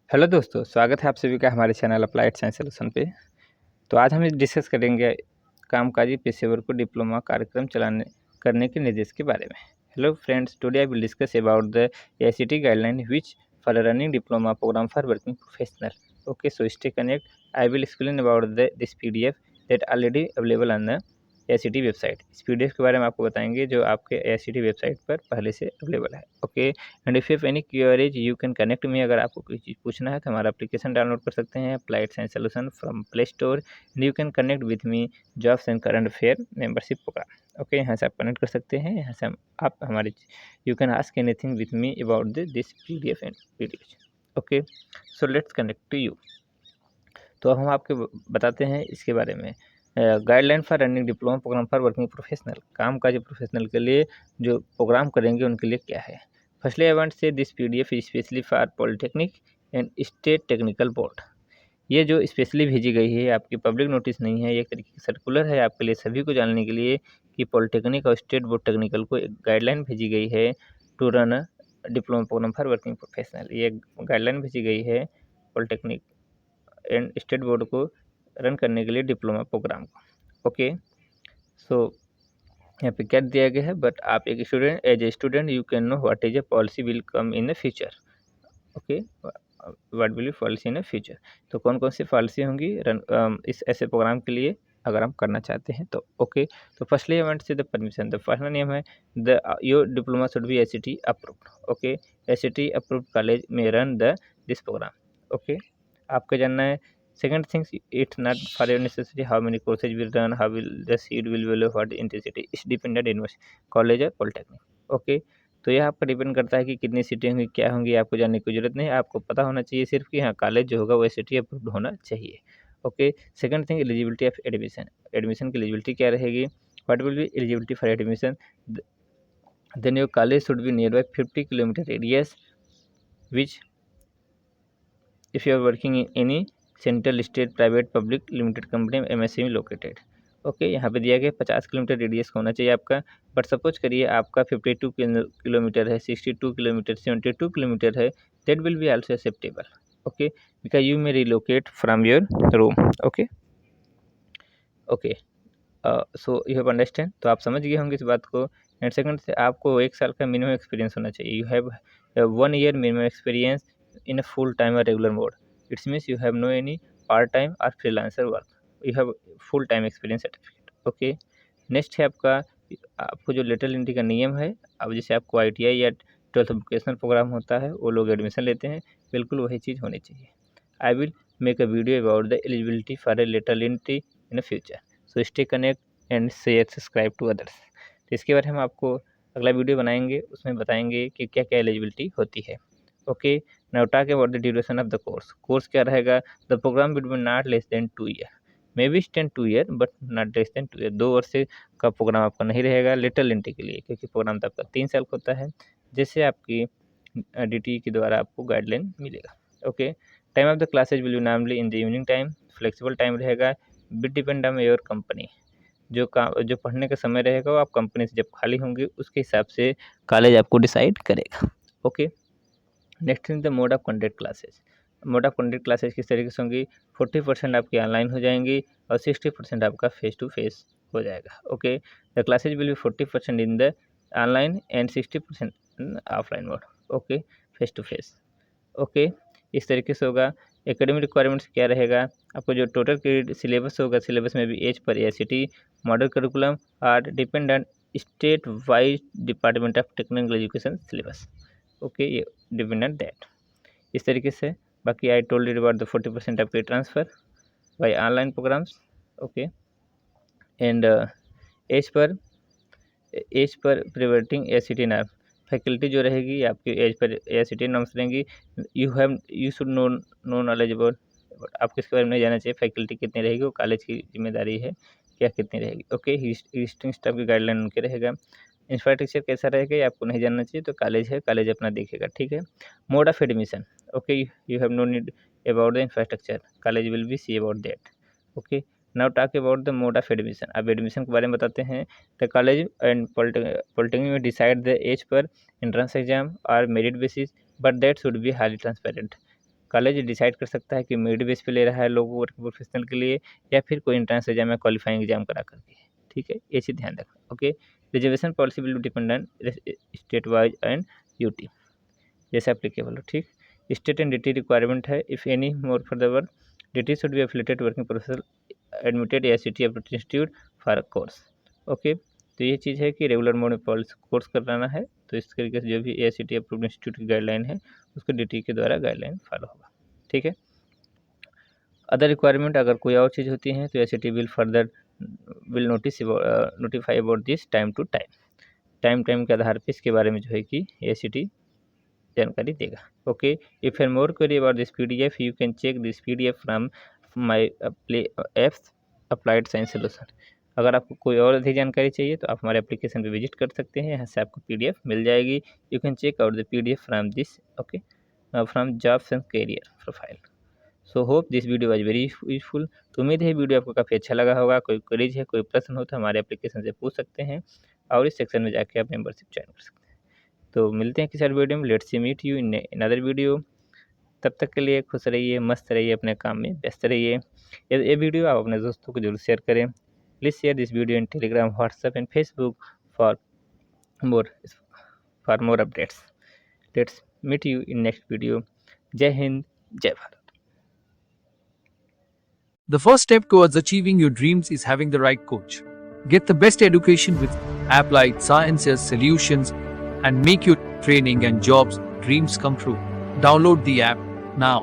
Hello दोस्तों, स्वागत है आप सभी का हमारे चैनल अप्लाइड साइंस सॉल्यूशन पे। तो आज हम डिस्कस करेंगे कामकाजी पेशेवर को डिप्लोमा कार्यक्रम चलाने करने के निर्देश के बारे में। Hello friends, today I will discuss about the AICTE guideline which for running diploma programme for working professional. Okay, so stay connect. I will explain about this PDF that already available on the AICTE website. इस PDF के बारे में आपको बताएंगे जो आपके AICTE website पर पहले से अवेलेबल है। Okay, and if you have any queries you can connect me. अगर आपको कोई चीज़ पूछना है तो हमारा एप्लीकेशन डाउनलोड कर सकते हैं, applied science solution from play store, and you can connect with me jobs and current affair membership programme. Okay, यहाँ से आप कनेक्ट कर सकते हैं। यहाँ से आप हमारे you can ask anything with me about this PDF and PDFs। Okay, so let's connect to you. तो हम आपको बताते हैं इसके बारे में। Guideline for running diploma programme for working professional, काम काज प्रोफेशनल के लिए जो प्रोग्राम करेंगे उनके लिए क्या है। फर्स्टली आई वांट से this PDF specially for polytechnic and state technical board. ये जो स्पेशली भेजी गई है आपकी पब्लिक नोटिस नहीं है, ये एक तरीके की सर्कुलर है आपके लिए सभी को जानने के लिए कि पॉलिटेक्निक और स्टेट बोर्ड टेक्निकल को एक गाइडलाइन भेजी गई है to run diploma programme for working professional. ये गाइडलाइन भेजी गई है पॉलिटेक्निक एंड स्टेट बोर्ड को रन करने के लिए डिप्लोमा प्रोग्राम को। ओके, सो यहाँ पे क्या दिया गया है, बट आप एक student as a student you can know what is a policy will come in the future. Okay, what will be policy in the future. तो कौन कौन सी पॉलिसी होंगी इस ऐसे प्रोग्राम के लिए अगर हम करना चाहते हैं तो। ओके, तो firstly I want say the permission. The first नियम है the your diploma should be AICTE approved. Okay, AICTE approved college में run the this program. Okay, आपको जानना है second things, it's not for your necessity how many courses will run, how will the seat will value, what intensity, it's dependent university college or polytechnic। Okay, तो यह आपका depend करता है कि कितनी सीटें होंगी क्या होंगी, आपको जानने की जरूरत नहीं, आपको पता होना चाहिए सिर्फ कि हाँ कॉलेज जो होगा वो AICTE अप्रूव्ड होना चाहिए। Okay, second thing eligibility of admission. Admission की एलिजिबिलिटी क्या रहेगी, what will be eligibility for admission. Then your college should be near by 50 kilometre radius which if you are working in any central state private public limited company MSME located. Okay, यहाँ पे दिया गया 50 kilometre radius का होना चाहिए आपका। But suppose करिए आपका 52 किलोमीटर है, 62 किलोमीटर, 72 किलोमीटर है, that will be also acceptable. Okay, because you may relocate from your room. Okay okay, so you have understand. तो आप समझ गए होंगे इस बात को। एंड सेकंड से आपको 1 साल का मिनिमम एक्सपीरियंस होना चाहिए। You have 1 year minimum experience in a full time or regular mode. It means you have no any part time or freelancer work. You have full time experience certificate. Okay, next है आपको जो lateral entry का नियम है। अब जैसे आपको ITI या 12th वोकेशनल प्रोग्राम होता है वो लोग एडमिशन लेते हैं, बिल्कुल वही चीज़ होनी चाहिए। I will make a video about the eligibility for a lateral entry in the future, so stay connect and share subscribe to others. तो इसके बारे में हम आपको अगला वीडियो बनाएंगे, उसमें बताएंगे कि क्या क्या एलिजिबिलिटी होती है। Okay, now talk about the duration of the course क्या रहेगा। The programme will be not less than 2 year, may be 2 year but not less than 2 year। 2 वर्ष का प्रोग्राम आपका नहीं रहेगा लेटरल एंट्री के लिए, क्योंकि प्रोग्राम तो आपका 3 साल का होता है, जैसे आपकी DTE के द्वारा आपको गाइडलाइन मिलेगा। Okay, time of the classes will be normally in the evening time, flexible time रहेगा, bit depend on your company. जो पढ़ने का समय रहेगा वो आप कंपनी से जब खाली होंगे उसके हिसाब से कॉलेज आपको डिसाइड करेगा। Okay, next in the mode of conduct classes. Mode of conduct classes किस तरीके से होंगी, 40% आपकी ऑनलाइन हो जाएंगी और 60% आपका फेस टू फेस हो जाएगा। Okay, the classes will be 40% in the online and 60% offline mode. Okay, face to face. Okay, इस तरीके से होगा। एकेडमिक रिक्वायरमेंट्स क्या रहेगा, आपको जो टोटल क्रेडिट सिलेबस होगा, सिलेबस में भी as per AICTE model curriculum are depend on state wise department of technical education syllabus. Okay, ये डिपेंडेंट दैट इस तरीके से। बाकी I told you about the 40% of pay transfer by online programs. Okay, and as per प्रिवर्टिंग AICTE norm. Faculty जो रहेगी आपकी as per AICTE norms रहेंगी। You should know knowledge about, आपको इसके बारे में नहीं जाना चाहिए फैकल्टी कितनी रहेगी, वो कॉलेज की जिम्मेदारी है क्या कितनी रहेगी। ओके, हिस्ट्री स्टाफ की गाइडलाइन उनके रहेगा। इंफ्रास्ट्रक्चर कैसा रहेगा ये आपको नहीं जानना चाहिए, तो कॉलेज है, कॉलेज अपना देखेगा। ठीक है, mode of admission. Okay, you have no need about the infrastructure, college will be see about that. Okay, now talk about the mode of admission. अब एडमिशन के बारे में बताते हैं। द कॉलेज एंड पॉलिटेक्निक में decide the as per entrance exam और merit basis, but that should be highly transparent. College decide कर सकता है कि मेरिट बेस पे ले रहा है लोगों को वर्किंग प्रोफेशनल के लिए या फिर कोई एंट्रेंस एग्जाम या क्वालिफाइंग एग्जाम करा करके, ठीक है, ये चीज़ ध्यान रखना। Okay, reservation policy will depend on state wise and UT जैसे एप्लीकेबल हो, ठीक। स्टेट एंड डिटी रिक्वायरमेंट है, if any more for the work duty should be affiliated working professional admitted AICTE approved institute for a course. Okay, तो ये चीज़ है कि regular mode में पॉलिसी कोर्स कराना है, तो इस तरीके से जो भी AICTE अप्रूव्ड इंस्टीट्यूट की गाइडलाइन है उसको DT के द्वारा गाइडलाइन फॉलो होगा, ठीक है। अदर रिक्वायरमेंट अगर कोई और चीज़ होती है तो AICTE will notify about this time to time के आधार पर इसके बारे में जो है कि AICTE जानकारी देगा। Okay, if an more query about this PDF you can check this PDF from my apps applied science solution. अगर आपको कोई और अधिक जानकारी चाहिए तो आप हमारे एप्लीकेशन पे विजिट कर सकते हैं, यहाँ से आपको PDF मिल जाएगी। You can check out the PDF from this, okay, from jobs and career profile. So hope this video was very useful. तो उम्मीद है वीडियो आपको काफ़ी अच्छा लगा होगा। कोई क्वेरीज है, कोई प्रश्न हो तो हमारे एप्लीकेशन से पूछ सकते हैं और इस सेक्शन में जाके आप मेंबरशिप ज्वाइन कर सकते हैं। तो मिलते हैं किसी और वीडियो में। Let's see meet you in another video. तब तक के लिए खुश रहिए, मस्त रहिए, अपने काम में व्यस्त रहिए। ये वीडियो आप अपने दोस्तों को जरूर शेयर करें। Please share this video in Telegram, WhatsApp and Facebook for more updates. Let's meet you in next video. जय हिंद, जय Bharat. The first step towards achieving your dreams is having the right coach. Get the best education with Applied Sciences Solutions and make your training and jobs dreams come true. Download the app now.